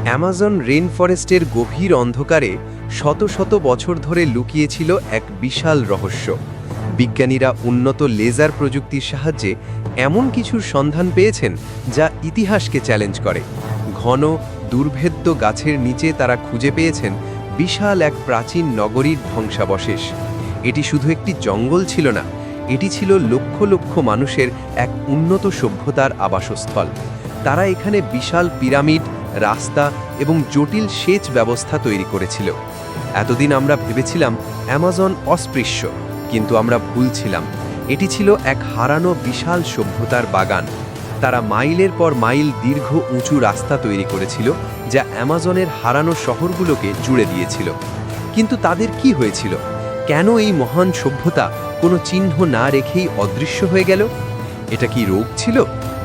Amazon rain ফরেস্টের গভীর অন্ধকারে শত শত বছর ধরে লুকিয়েছিল এক বিশাল রহস্য। বিজ্ঞানীরা উন্নত লেজার প্রযুক্তির সাহায্যে এমন কিছুর সন্ধান পেয়েছেন যা ইতিহাসকে চ্যালেঞ্জ করে। ঘন দুর্ভেদ্য গাছের নিচে তারা খুঁজে পেয়েছেন বিশাল এক প্রাচীন নগরীর ধ্বংসাবশেষ। এটি শুধু একটি জঙ্গল ছিল না, এটি ছিল লক্ষ লক্ষ মানুষের এক উন্নত সভ্যতার আবাসস্থল। তারা এখানে বিশাল পিরামিড, রাস্তা এবং জটিল সেচ ব্যবস্থা তৈরি করেছিল। এতদিন আমরা ভেবেছিলাম অ্যামাজন অস্পৃশ্য, কিন্তু আমরা ভুল ছিলাম। এটি ছিল এক হারানো বিশাল সভ্যতার বাগান। তারা মাইলের পর মাইল দীর্ঘ উঁচু রাস্তা তৈরি করেছিল, যা অ্যামাজনের হারানো শহরগুলোকে জুড়ে দিয়েছিল। কিন্তু তাদের কি হয়েছিল? কেন এই মহান সভ্যতা কোনো চিহ্ন না রেখেই অদৃশ্য হয়ে গেল? এটা কি রোগ ছিল,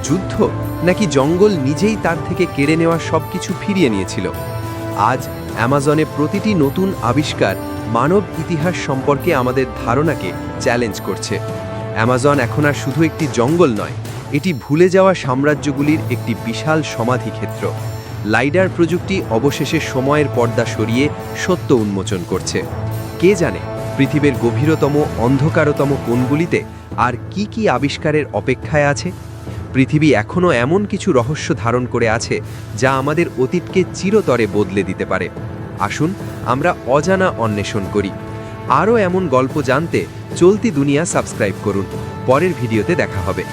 যুদ্ধ, নাকি জঙ্গল নিজেই তার থেকে কেড়ে নেওয়া সবকিছু ফিরিয়ে নিয়েছিল? আজ অ্যামাজনে প্রতিটি নতুন আবিষ্কার মানব ইতিহাস সম্পর্কে আমাদের ধারণাকে চ্যালেঞ্জ করছে। অ্যামাজন এখন আর শুধু একটি জঙ্গল নয়, এটি ভুলে যাওয়া সাম্রাজ্যগুলির একটি বিশাল সমাধিক্ষেত্র। লাইডার প্রযুক্তি অবশেষে সময়ের পর্দা সরিয়ে সত্য উন্মোচন করছে। কে জানে পৃথিবীর গভীরতম অন্ধকারতম কোণগুলিতে আর কি কি আবিষ্কারের অপেক্ষায় আছে? পৃথিবী এখনও এমন কিছু রহস্য ধারণ করে আছে যা আমাদের অতীতকে চিরতরে বদলে দিতে পারে। আসুন আমরা অজানা অন্বেষণ করি। আরও এমন গল্প জানতে চলতি দুনিয়া সাবস্ক্রাইব করুন। পরের ভিডিওতে দেখা হবে।